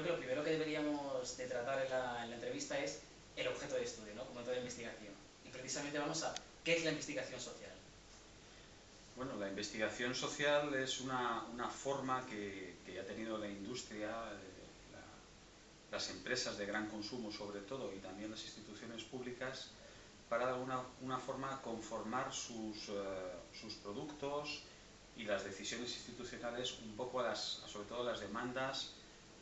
creo que lo primero que deberíamos de tratar en la entrevista es el objeto de estudio, ¿no? Como toda investigación. Y precisamente vamos a ¿qué es la investigación social? Bueno, la investigación social es una forma que ha tenido la industria, las empresas de gran consumo sobre todo, y también las instituciones públicas, para de alguna forma conformar sus productos y las decisiones institucionales un poco sobre todo a las demandas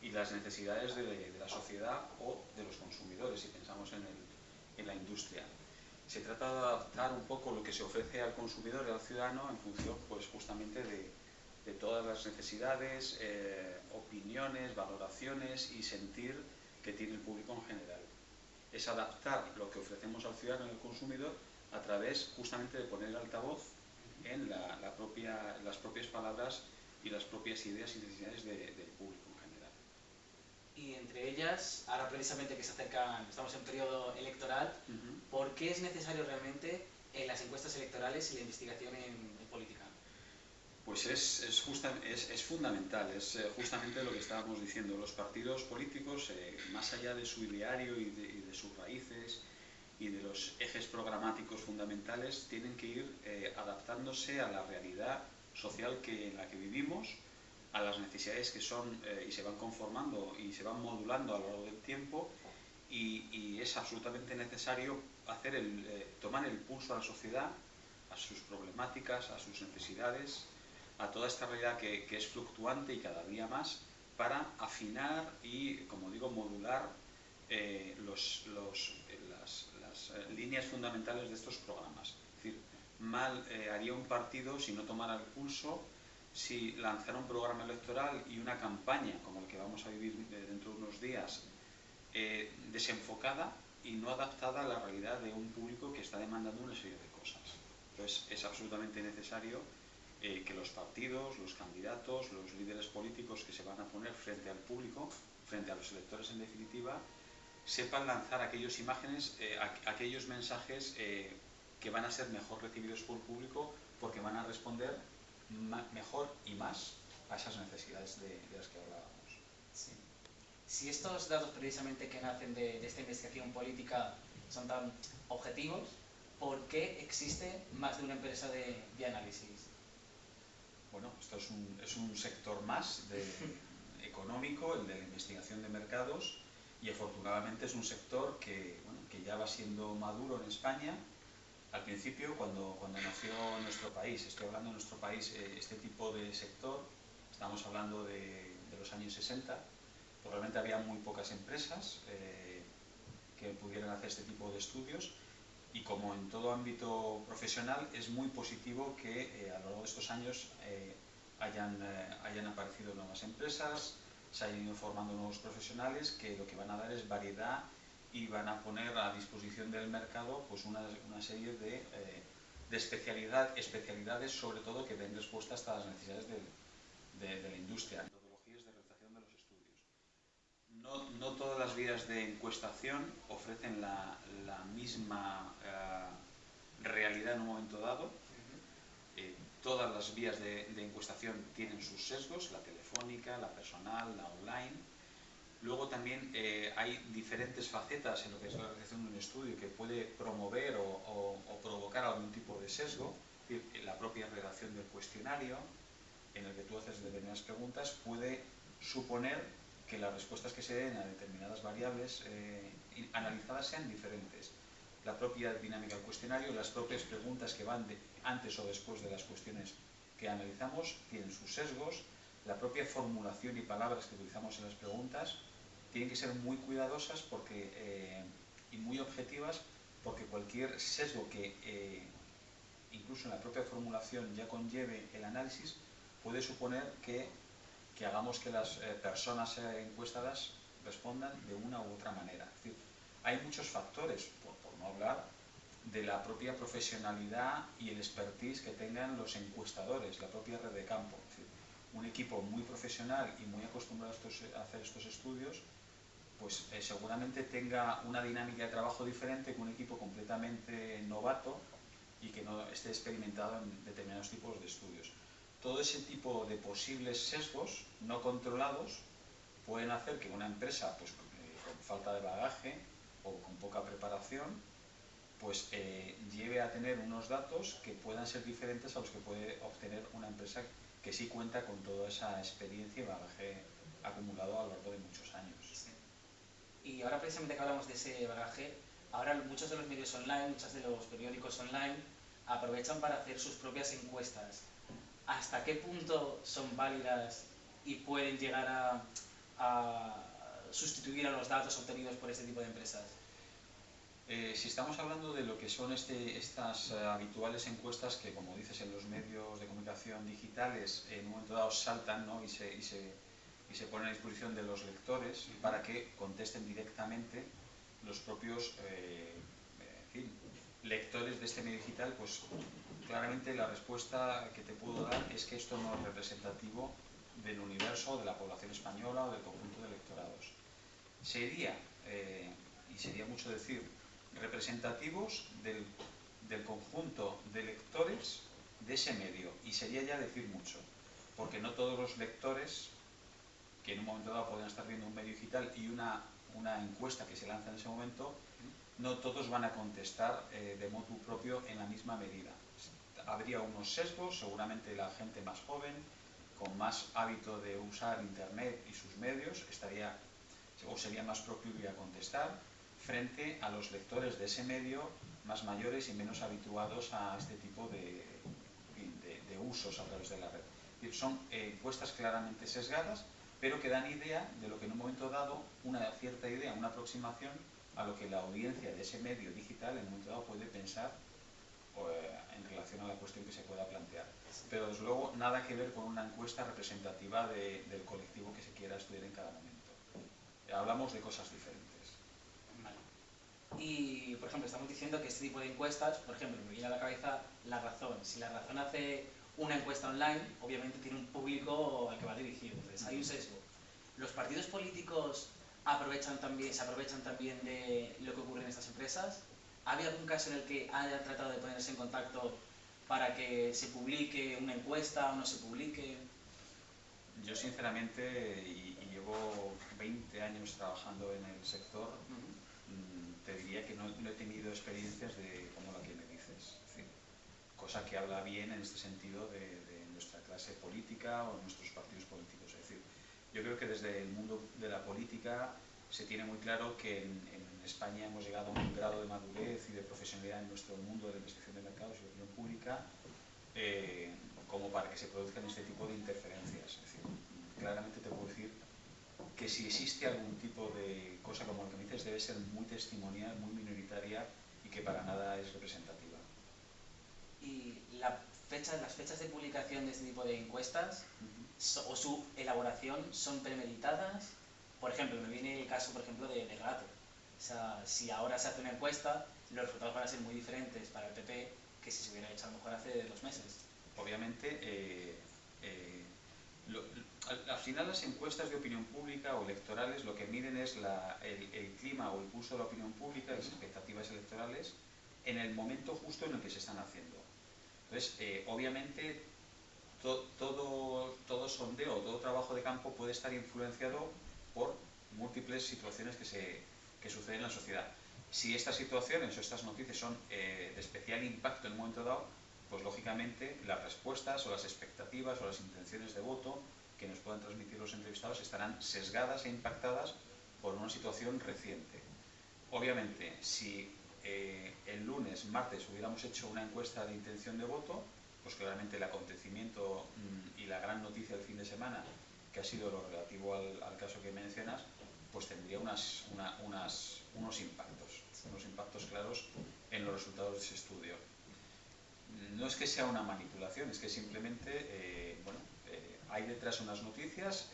y las necesidades de la sociedad o de los consumidores, si pensamos en la industria. Se trata de adaptar un poco lo que se ofrece al consumidor y al ciudadano en función, pues, justamente de todas las necesidades, opiniones, valoraciones y sentir que tiene el público en general. Es adaptar lo que ofrecemos al ciudadano y al consumidor a través justamente de poner el altavoz en las propias palabras y las propias ideas y necesidades del público en general. Y entre ellas, ahora precisamente que estamos en periodo electoral, ¿por qué es necesario realmente en las encuestas electorales y la investigación en política? Pues es fundamental, es justamente lo que estábamos diciendo. Los partidos políticos, más allá de su ideario y de sus raíces y de los ejes programáticos fundamentales, tienen que ir adaptándose a la realidad social en la que vivimos, a las necesidades que son y se van conformando y se van modulando a lo largo del tiempo, y es absolutamente necesario tomar el pulso a la sociedad, a sus problemáticas, a sus necesidades, a toda esta realidad que es fluctuante y cada día más, para afinar y, como digo, modular las líneas fundamentales de estos programas. Es decir, mal haría un partido si no tomara el pulso, si lanzara un programa electoral y una campaña como la que vamos a vivir dentro de unos días, desenfocada y no adaptada a la realidad de un público que está demandando una serie de cosas. Entonces es absolutamente necesario que los partidos, los candidatos, los líderes políticos que se van a poner frente al público, frente a los electores en definitiva, sepan lanzar aquellas imágenes, aquellos mensajes que van a ser mejor recibidos por el público, porque van a responder mejor y más a esas necesidades de las que hablábamos. Sí. Si estos datos precisamente que nacen de esta investigación política son tan objetivos, ¿por qué existe más de una empresa de análisis? Bueno, esto es un sector más económico, el de la investigación de mercados, y afortunadamente es un sector que ya va siendo maduro en España. Al principio, cuando nació nuestro país, estoy hablando de nuestro país, este tipo de sector, estamos hablando de los años 60, pues realmente había muy pocas empresas que pudieran hacer este tipo de estudios, y como en todo ámbito profesional es muy positivo que a lo largo de estos años hayan aparecido nuevas empresas, se hayan ido formando nuevos profesionales que lo que van a dar es variedad y van a poner a disposición del mercado, pues, una serie de especialidades, sobre todo, que den respuesta hasta las necesidades de la industria, metodologías de realización de los estudios. No todas las vías de encuestación ofrecen la misma realidad en un momento dado. Todas las vías de encuestación tienen sus sesgos, la telefónica, la personal, la online. Luego también hay diferentes facetas en lo que es la realización de un estudio que puede promover o provocar algún tipo de sesgo. Es decir, la propia redacción del cuestionario, en el que tú haces determinadas preguntas, puede suponer que las respuestas que se den a determinadas variables analizadas sean diferentes. La propia dinámica del cuestionario, las propias preguntas que van antes o después de las cuestiones que analizamos tienen sus sesgos. La propia formulación y palabras que utilizamos en las preguntas tienen que ser muy cuidadosas y muy objetivas, porque cualquier sesgo que incluso en la propia formulación ya conlleve el análisis puede suponer que hagamos que las personas encuestadas respondan de una u otra manera. Es decir, hay muchos factores, por no hablar de la propia profesionalidad y el expertise que tengan los encuestadores, la propia red de campo. Es decir, un equipo muy profesional y muy acostumbrado a hacer estos estudios, pues seguramente tenga una dinámica de trabajo diferente que un equipo completamente novato y que no esté experimentado en determinados tipos de estudios. Todo ese tipo de posibles sesgos no controlados pueden hacer que una empresa pues, con falta de bagaje o con poca preparación pues lleve a tener unos datos que puedan ser diferentes a los que puede obtener una empresa que sí cuenta con toda esa experiencia y bagaje acumulado a lo largo de muchos años. Sí. Y ahora precisamente que hablamos de ese bagaje, ahora muchos de los medios online, muchos de los periódicos online aprovechan para hacer sus propias encuestas. ¿Hasta qué punto son válidas y pueden llegar a sustituir a los datos obtenidos por este tipo de empresas? Si estamos hablando de lo que son estas habituales encuestas que, como dices, en los medios de comunicación digitales en un momento dado saltan, ¿no? y se ponen a disposición de los lectores para que contesten directamente los propios lectores de este medio digital, pues claramente la respuesta que te puedo dar es que esto no es representativo del universo de la población española o del conjunto de electorados. Sería, y sería mucho decir, representativos del conjunto de lectores de ese medio, y sería ya decir mucho, porque no todos los lectores que en un momento dado pueden estar viendo un medio digital y una encuesta que se lanza en ese momento, no todos van a contestar de motu propio en la misma medida. Habría unos sesgos, seguramente la gente más joven, con más hábito de usar internet y sus medios, sería más proclive a contestar, frente a los lectores de ese medio más mayores y menos habituados a este tipo de usos a través de la red. Son encuestas claramente sesgadas, pero que dan idea de lo que en un momento dado, una cierta idea, una aproximación a lo que la audiencia de ese medio digital en un momento dado puede pensar en relación a la cuestión que se pueda plantear. Pero desde luego nada que ver con una encuesta representativa del colectivo que se quiera estudiar en cada momento. Hablamos de cosas diferentes. Vale. Y, por ejemplo, estamos diciendo que este tipo de encuestas, por ejemplo, me viene a la cabeza La Razón. Si La Razón hace una encuesta online, obviamente tiene un público al que va dirigido, entonces hay un sesgo. ¿Los partidos políticos se aprovechan también de lo que ocurre en estas empresas? ¿Ha habido algún caso en el que hayan tratado de ponerse en contacto para que se publique una encuesta o no se publique? Yo sinceramente, y llevo 20 años trabajando en el sector, te diría que no he tenido experiencias como la que me dices. Es decir, cosa que habla bien en este sentido de nuestra clase política o nuestros partidos políticos. Es decir, yo creo que desde el mundo de la política se tiene muy claro que en España hemos llegado a un grado de madurez y de profesionalidad en nuestro mundo de la investigación de mercados y de opinión pública como para que se produzcan este tipo de interferencias. Es decir, claramente te puedo decir que si existe algún tipo de cosa como lo que me dices debe ser muy testimonial, muy minoritaria y que para nada es representativa. ¿Y las fechas de publicación de este tipo de encuestas o su elaboración son premeditadas? Por ejemplo, me viene el caso, por ejemplo, de Rato. O sea, si ahora se hace una encuesta, los resultados van a ser muy diferentes para el PP que si se hubiera hecho a lo mejor hace 2 meses. Obviamente, al final las encuestas de opinión pública o electorales lo que miden es el clima o el pulso de la opinión pública, las expectativas electorales, en el momento justo en el que se están haciendo. Entonces, obviamente, todo sondeo, todo trabajo de campo puede estar influenciado por múltiples situaciones que suceden en la sociedad. Si estas situaciones o estas noticias son de especial impacto en un momento dado, pues lógicamente las respuestas o las expectativas o las intenciones de voto que nos puedan transmitir los entrevistados estarán sesgadas e impactadas por una situación reciente. Obviamente, si el lunes, martes hubiéramos hecho una encuesta de intención de voto, pues claramente el acontecimiento y la gran noticia del fin de semana, que ha sido lo relativo al caso que mencionas, pues tendría unos impactos claros en los resultados de ese estudio. No es que sea una manipulación, es que simplemente hay detrás unas noticias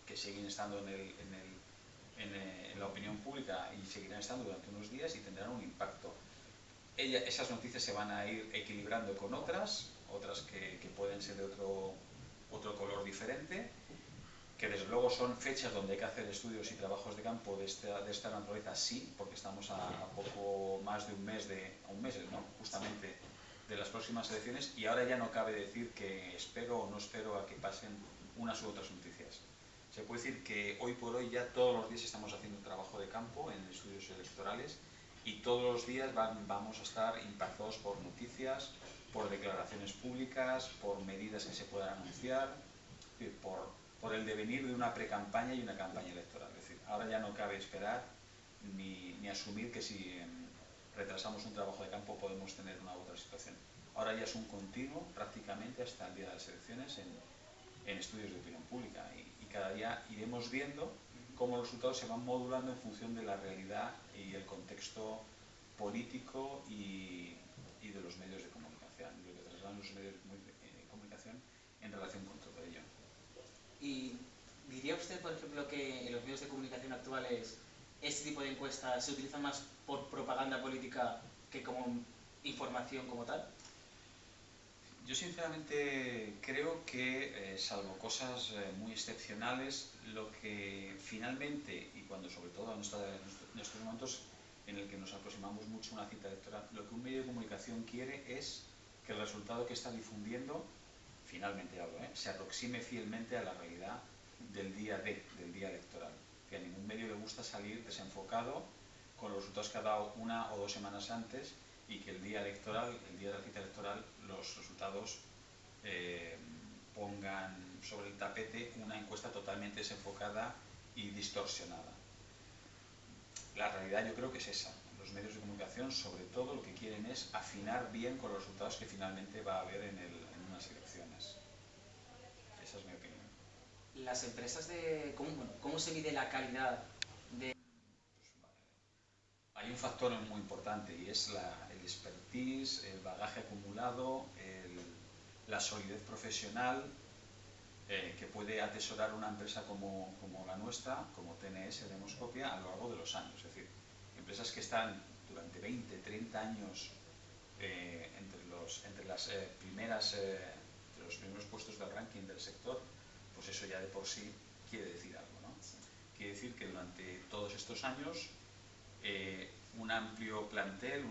que siguen estando en la opinión pública y seguirán estando durante unos días y tendrán un impacto. Esas noticias se van a ir equilibrando con otras que pueden ser de otro color diferente, que desde luego son fechas donde hay que hacer estudios y trabajos de campo de esta naturaleza, sí, porque estamos a poco más de un mes, justamente de las próximas elecciones, y ahora ya no cabe decir que espero o no espero a que pasen unas u otras noticias. Se puede decir que hoy por hoy ya todos los días estamos haciendo trabajo de campo en estudios electorales y todos los días vamos a estar impactados por noticias, por declaraciones públicas, por medidas que se puedan anunciar, por el devenir de una pre-campaña y una campaña electoral. Es decir, ahora ya no cabe esperar ni asumir que si retrasamos un trabajo de campo podemos tener una u otra situación. Ahora ya es un continuo prácticamente hasta el día de las elecciones en estudios de opinión pública y cada día iremos viendo cómo los resultados se van modulando en función de la realidad y el contexto político y de los medios de comunicación, lo que trasladan los medios de comunicación en relación con todo ello. ¿Y diría usted, por ejemplo, que en los medios de comunicación actuales este tipo de encuestas se utilizan más por propaganda política que como información como tal? Yo sinceramente creo que, salvo cosas muy excepcionales, lo que finalmente, y cuando sobre todo en estos momentos en el que nos aproximamos mucho a una cita electoral, lo que un medio de comunicación quiere es que el resultado que está difundiendo, finalmente hablo, se aproxime fielmente a la realidad del día electoral. Que a ningún medio le gusta salir desenfocado con los resultados que ha dado 1 o 2 semanas antes y que el día electoral, el día de la cita electoral, los resultados pongan sobre el tapete una encuesta totalmente desenfocada y distorsionada. La realidad yo creo que es esa. Los medios de comunicación, sobre todo, lo que quieren es afinar bien con los resultados que finalmente va a haber en unas elecciones. Esa es mi opinión. Las empresas de... ¿Cómo se mide la calidad de...? Hay un factor muy importante y es el expertise, el bagaje acumulado, la solidez profesional que puede atesorar una empresa como la nuestra, como TNS Demoscopia, a lo largo de los años. Es decir, empresas que están durante 20, 30 años entre los primeros puestos del ranking del sector, pues eso ya de por sí quiere decir algo, ¿no? Quiere decir que durante todos estos años un amplio plantel,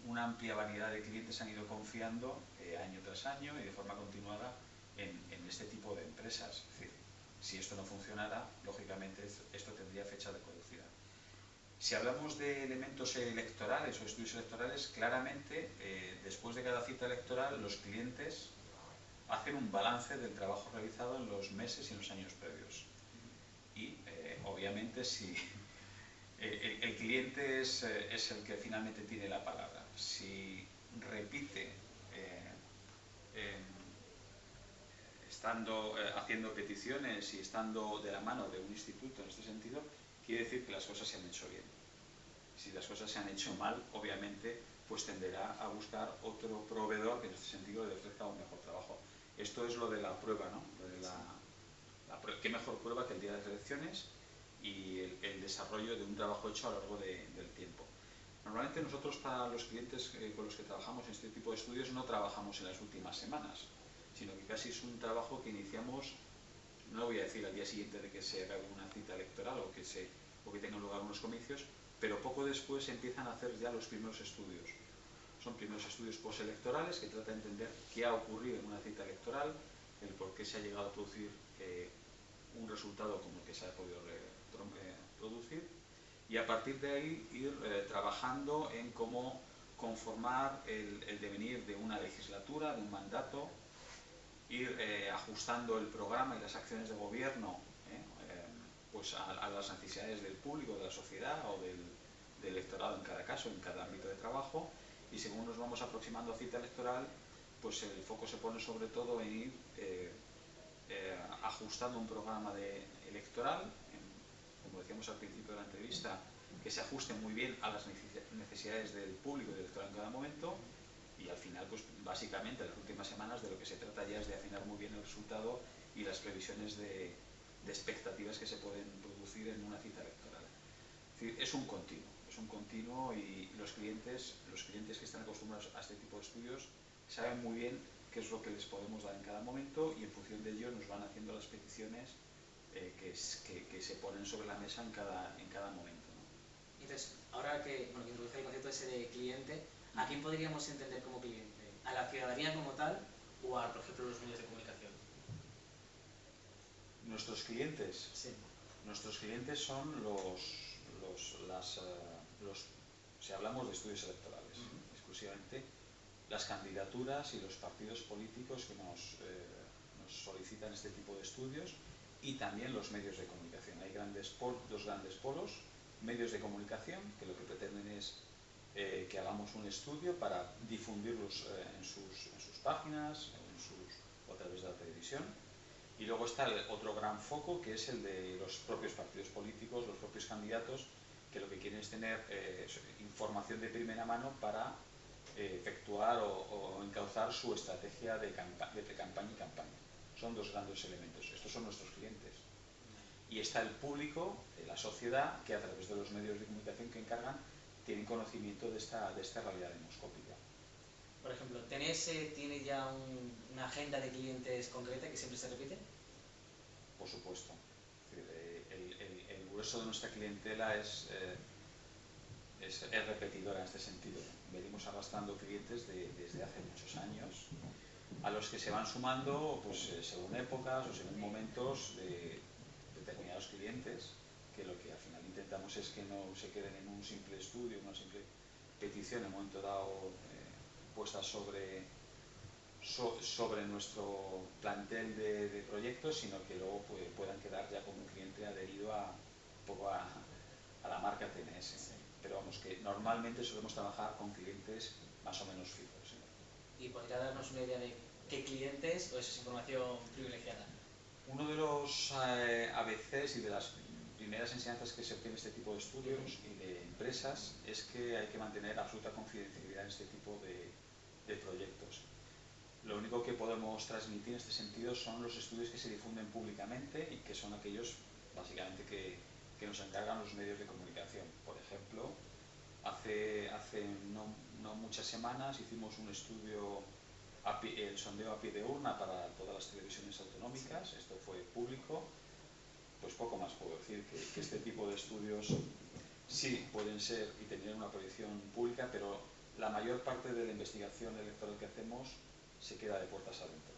una amplia variedad de clientes han ido confiando año tras año y de forma continuada en este tipo de empresas. Es decir, si esto no funcionara, lógicamente esto tendría fecha de caducidad. Si hablamos de elementos electorales o estudios electorales, claramente después de cada cita electoral los clientes hacen un balance del trabajo realizado en los meses y en los años previos. Y obviamente si el cliente es el que finalmente tiene la palabra. Si repite haciendo peticiones y estando de la mano de un instituto en este sentido, quiere decir que las cosas se han hecho bien. Si las cosas se han hecho mal, obviamente, pues tenderá a buscar otro proveedor que en este sentido le ofrezca un mejor trabajo. Esto es lo de la prueba, ¿no? ¿Qué mejor prueba que el día de las elecciones y el desarrollo de un trabajo hecho a lo largo del tiempo? Normalmente nosotros, para los clientes con los que trabajamos en este tipo de estudios, no trabajamos en las últimas semanas, sino que casi es un trabajo que iniciamos, no lo voy a decir al día siguiente de que se haga una cita electoral o que tengan lugar unos comicios, pero poco después se empiezan a hacer ya los primeros estudios. Son primeros estudios postelectorales que tratan de entender qué ha ocurrido en una cita electoral, el por qué se ha llegado a producir un resultado como el que se ha podido producir, y a partir de ahí ir trabajando en cómo conformar el devenir de una legislatura, de un mandato, ir ajustando el programa y las acciones de gobierno pues a las necesidades del público, de la sociedad o del electorado en cada caso, en cada ámbito de trabajo, y según nos vamos aproximando a cita electoral, pues el foco se pone sobre todo en ir ajustando un programa electoral, como decíamos al principio de la entrevista, que se ajuste muy bien a las necesidades del público y del electorado en cada momento, y al final, pues básicamente en las últimas semanas de lo que se trata ya es de afinar muy bien el resultado y las previsiones de expectativas que se pueden producir en una cita electoral. Es un continuo y los clientes que están acostumbrados a este tipo de estudios saben muy bien qué es lo que les podemos dar en cada momento y en función de ello nos van haciendo las peticiones que se ponen sobre la mesa en cada momento, ¿no? Entonces, ahora que introduce el concepto ese de cliente, ¿a quién podríamos entender como cliente? ¿A la ciudadanía como tal o a, por ejemplo, los medios de comunicación? Nuestros clientes. Sí. Nuestros clientes son si hablamos de estudios electorales, exclusivamente las candidaturas y los partidos políticos que nos solicitan este tipo de estudios, y también los medios de comunicación. Hay dos grandes polos: medios de comunicación, que lo que pretenden es que hagamos un estudio para difundirlos en sus páginas o a través de la televisión. Y luego está el otro gran foco, que es el de los propios partidos políticos, los propios candidatos, que lo que quieren es tener información de primera mano para efectuar o encauzar su estrategia de pre-campaña y campaña. Son dos grandes elementos. Estos son nuestros clientes. Y está el público, la sociedad, que a través de los medios de comunicación que encargan tienen conocimiento de esta realidad demoscópica. Por ejemplo, ¿tiene ya una agenda de clientes concreta que siempre se repite? Por supuesto. El grueso de nuestra clientela es repetidora en este sentido. Venimos arrastrando clientes desde hace muchos años, a los que se van sumando pues, según épocas o según momentos de determinados clientes, que lo que al final intentamos es que no se queden en un simple estudio, una simple petición en un momento dado puesta sobre nuestro plantel de proyectos, sino que luego puedan quedar ya como un cliente adherido un poco a la marca TNS. Sí. Pero vamos, que normalmente solemos trabajar con clientes más o menos fijos. ¿Y podría darnos una idea de qué clientes, o eso es información privilegiada? Uno de los ABCs y de las primeras enseñanzas que se obtiene este tipo de estudios y de empresas es que hay que mantener absoluta confidencialidad en este tipo de proyectos. Lo único que podemos transmitir en este sentido son los estudios que se difunden públicamente y que son aquellos básicamente que nos encargan los medios de comunicación. Por ejemplo, hace no muchas semanas hicimos un estudio, el sondeo a pie de urna para todas las televisiones autonómicas. Esto fue público. Pues poco más puedo decir, que este tipo de estudios sí pueden ser y tener una proyección pública, pero la mayor parte de la investigación electoral que hacemos se queda de puertas adentro.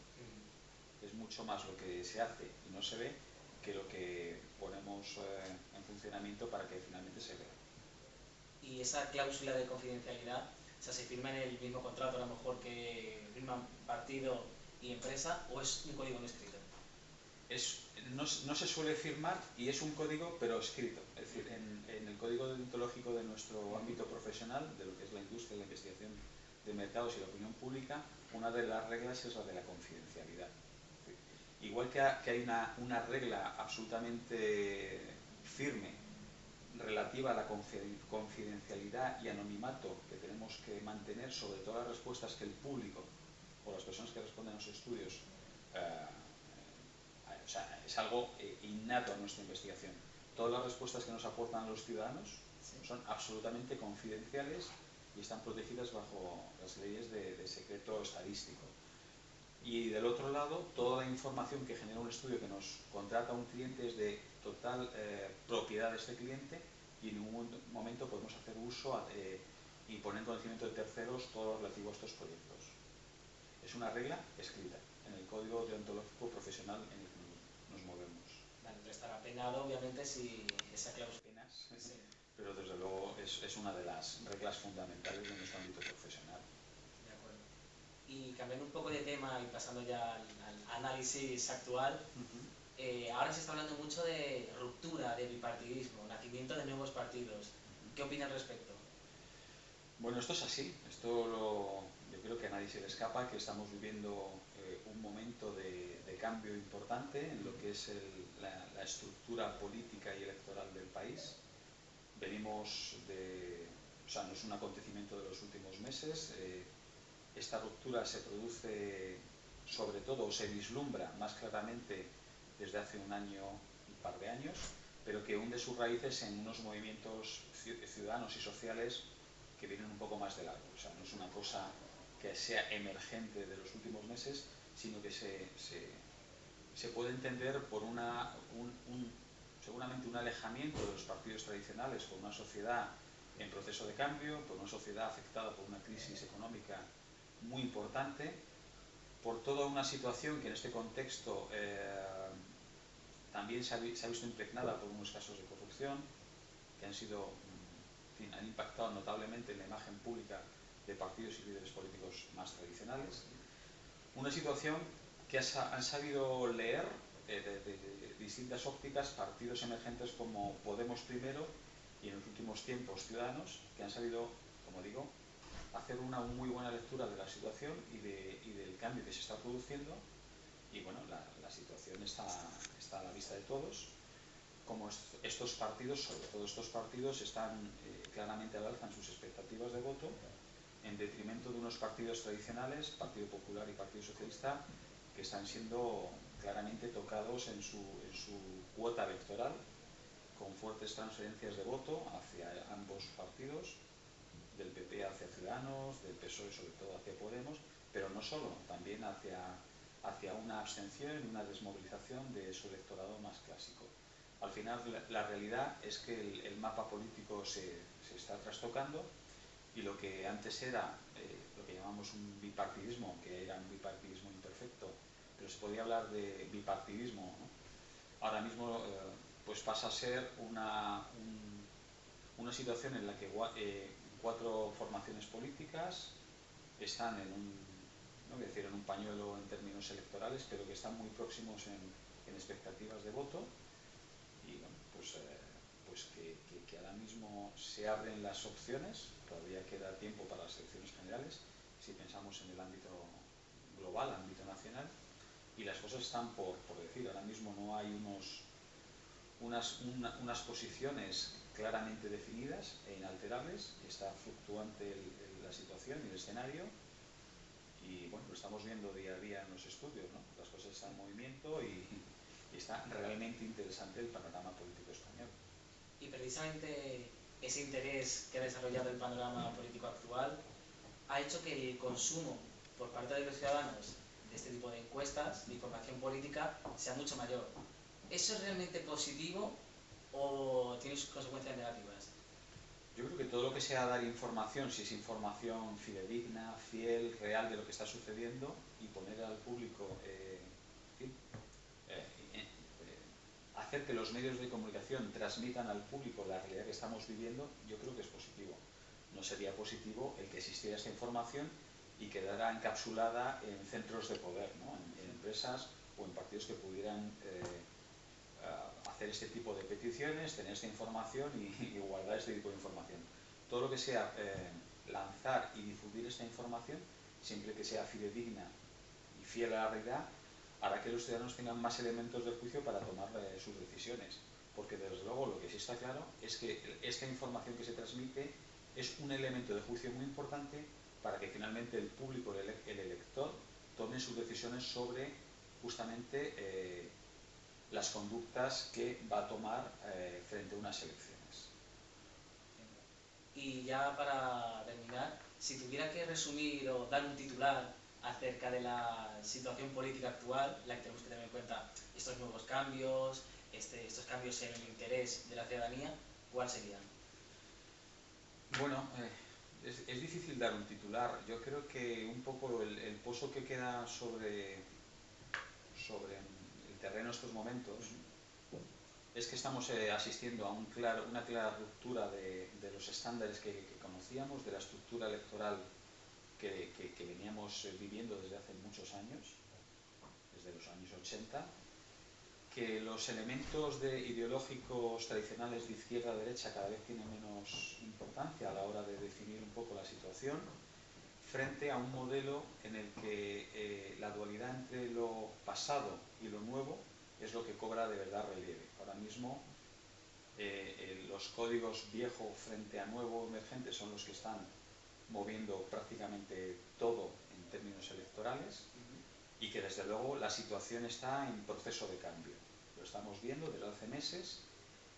Es mucho más lo que se hace y no se ve que lo que ponemos en funcionamiento para que finalmente se vea. ¿Y esa cláusula de confidencialidad, o sea, se firma en el mismo contrato a lo mejor que firman partido y empresa, o es un código no escrito? No se suele firmar y es un código pero escrito. Es decir, en el código deontológico de nuestro ámbito profesional, de lo que es la industria, la investigación de mercados y la opinión pública, una de las reglas es la de la confidencialidad. Igual que hay una regla absolutamente firme relativa a la confidencialidad y anonimato que tenemos que mantener sobre todas las respuestas que el público o las personas que responden a los estudios o sea, es algo innato a nuestra investigación. Todas las respuestas que nos aportan los ciudadanos son absolutamente confidenciales y están protegidas bajo las leyes de secreto estadístico. Y del otro lado, toda la información que genera un estudio que nos contrata un cliente es de total propiedad de este cliente, y en ningún momento podemos hacer uso y poner en conocimiento de terceros todo lo relativo a estos proyectos. Es una regla escrita en el código deontológico profesional en el que nos movemos. Vale, entonces estará penado obviamente si esa cláusula. Sí. Pero desde luego es una de las reglas fundamentales de nuestro ámbito profesional. De acuerdo. Y cambiando un poco de tema y pasando ya al análisis actual, ahora se está hablando mucho de ruptura, de bipartidismo, nacimiento de nuevos partidos. ¿Qué opina al respecto? Bueno, esto es así. Yo creo que a nadie se le escapa que estamos viviendo un momento de cambio importante en lo que es la estructura política y electoral del país. Venimos o sea, no es un acontecimiento de los últimos meses. Esta ruptura se produce sobre todo, o se vislumbra más claramente desde hace un año, un par de años, pero que hunde sus raíces en unos movimientos ciudadanos y sociales que vienen un poco más de largo. O sea, no es una cosa que sea emergente de los últimos meses, sino que se puede entender por seguramente un alejamiento de los partidos tradicionales con una sociedad en proceso de cambio, por una sociedad afectada por una crisis económica muy importante, por toda una situación que en este contexto también se ha visto impregnada por unos casos de corrupción que han sido, en fin, han impactado notablemente en la imagen pública de partidos y líderes políticos más tradicionales. Una situación que han sabido leer de distintas ópticas partidos emergentes como Podemos primero y en los últimos tiempos Ciudadanos, que han sabido, como digo, hacer una muy buena lectura de la situación y del cambio que se está produciendo. Y bueno, la situación está a la vista de todos. Como estos partidos, sobre todo estos partidos, están claramente al alza en sus expectativas de voto, en detrimento de unos partidos tradicionales, Partido Popular y Partido Socialista, que están siendo claramente tocados en su cuota electoral, con fuertes transferencias de voto hacia ambos partidos, del PP hacia Ciudadanos, del PSOE sobre todo hacia Podemos, pero no solo, también hacia una abstención y una desmovilización de su electorado más clásico. Al final, la realidad es que el mapa político se está trastocando y lo que antes era lo que llamamos un bipartidismo, que era un bipartidismo imperfecto, pero se podía hablar de bipartidismo, ¿no? Ahora mismo pues pasa a ser una situación en la que 4 formaciones políticas están no voy a decir en un pañuelo en términos electorales, pero que están muy próximos en expectativas de voto. Y bueno, pues que ahora mismo se abren las opciones, todavía queda tiempo para las elecciones generales, si pensamos en el ámbito global, ámbito nacional, y las cosas están por decir. Ahora mismo no hay unas posiciones claramente definidas e inalterables, está fluctuante la situación y el escenario, y bueno, lo estamos viendo día a día en los estudios, ¿no? Las cosas están en movimiento y está realmente interesante el panorama político español. Y precisamente ese interés que ha desarrollado el panorama político actual ha hecho que el consumo por parte de los ciudadanos de este tipo de encuestas, de información política, sea mucho mayor. ¿Eso es realmente positivo o tiene sus consecuencias negativas? Yo creo que todo lo que sea dar información, si es información fidedigna, fiel, real de lo que está sucediendo, y poner al público, hacer que los medios de comunicación transmitan al público la realidad que estamos viviendo, yo creo que es positivo. No sería positivo el que existiera esta información y quedara encapsulada en centros de poder, ¿no? en empresas o en partidos que pudieran hacer este tipo de peticiones, tener esta información y guardar este tipo de información. Todo lo que sea lanzar y difundir esta información, siempre que sea fidedigna y fiel a la realidad, hará que los ciudadanos tengan más elementos de juicio para tomar sus decisiones. Porque desde luego lo que sí está claro es que esta información que se transmite es un elemento de juicio muy importante para que finalmente el público, el elector, tome sus decisiones sobre justamente las conductas que va a tomar frente a unas elecciones. Y ya para terminar, si tuviera que resumir o dar un titular acerca de la situación política actual, la que tenemos que tener en cuenta estos nuevos cambios, estos cambios en el interés de la ciudadanía, ¿cuál serían? Bueno, es difícil dar un titular. Yo creo que un poco el pozo que queda sobre el terreno en estos momentos es que estamos asistiendo a una clara ruptura de los estándares que conocíamos, de la estructura electoral que veníamos viviendo desde hace muchos años, desde los años 80, que los elementos ideológicos tradicionales de izquierda a derecha cada vez tienen menos importancia a la hora de definir un poco la situación, frente a un modelo en el que la dualidad entre lo pasado y lo nuevo es lo que cobra de verdad relieve. Ahora mismo los códigos viejo frente a nuevo emergente son los que están moviendo prácticamente todo en términos electorales y que desde luego la situación está en proceso de cambio. Lo estamos viendo desde hace meses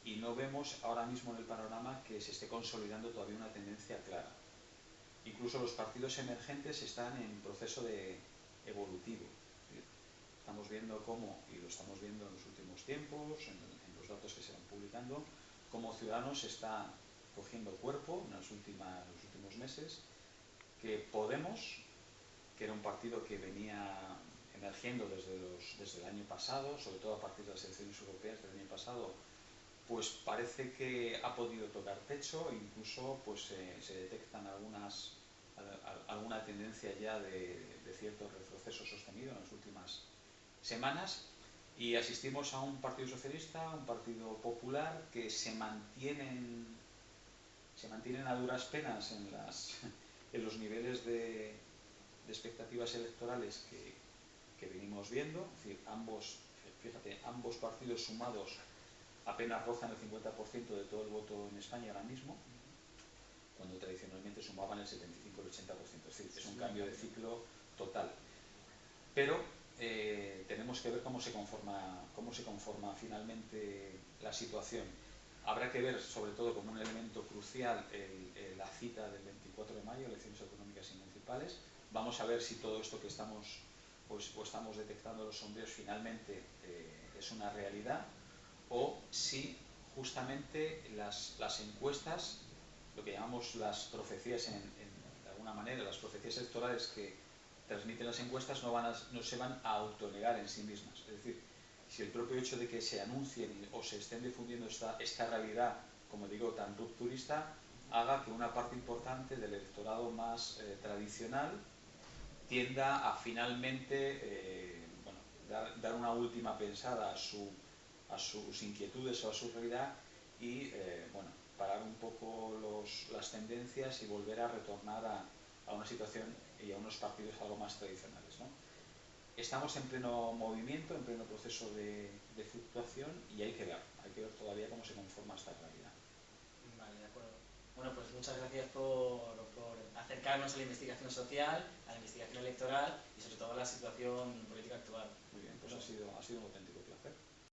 y no vemos ahora mismo en el panorama que se esté consolidando todavía una tendencia clara. Incluso los partidos emergentes están en proceso evolutivo. Estamos viendo cómo, y lo estamos viendo en los últimos tiempos, en los datos que se van publicando, cómo Ciudadanos está cogiendo cuerpo en los últimos meses, que Podemos, que era un partido que venía en emergiendo desde el año pasado, sobre todo a partir de las elecciones europeas del año pasado, pues parece que ha podido tocar techo, incluso pues se detectan alguna tendencia ya de cierto retroceso sostenido en las últimas semanas, y asistimos a un Partido Socialista, un Partido Popular que se mantienen a duras penas en los niveles de expectativas electorales que venimos viendo. Es decir, ambos partidos sumados apenas rozan el 50% de todo el voto en España ahora mismo, cuando tradicionalmente sumaban el 75 o el 80%. Es decir, es un cambio de ciclo total. Pero tenemos que ver cómo se conforma finalmente la situación. Habrá que ver, sobre todo como un elemento crucial, la cita del 24 de mayo, elecciones autonómicas y municipales. Vamos a ver si todo esto que estamos detectando los sondeos finalmente es una realidad, o si justamente las encuestas, lo que llamamos las profecías de alguna manera, las profecías electorales que transmiten las encuestas no se van a autonegar en sí mismas. Es decir, si el propio hecho de que se anuncien o se estén difundiendo esta realidad, como digo, tan rupturista, haga que una parte importante del electorado más tradicional tienda a finalmente dar una última pensada a sus inquietudes o a su realidad y parar un poco las tendencias y volver a retornar a una situación y a unos partidos algo más tradicionales, ¿no? Estamos en pleno movimiento, en pleno proceso de fluctuación, y hay que ver todavía cómo se conforma esta realidad. Vale, de acuerdo. Bueno, pues muchas gracias por acercarnos a la investigación social, a la investigación electoral y sobre todo a la situación política actual. Muy bien, pues ha sido un auténtico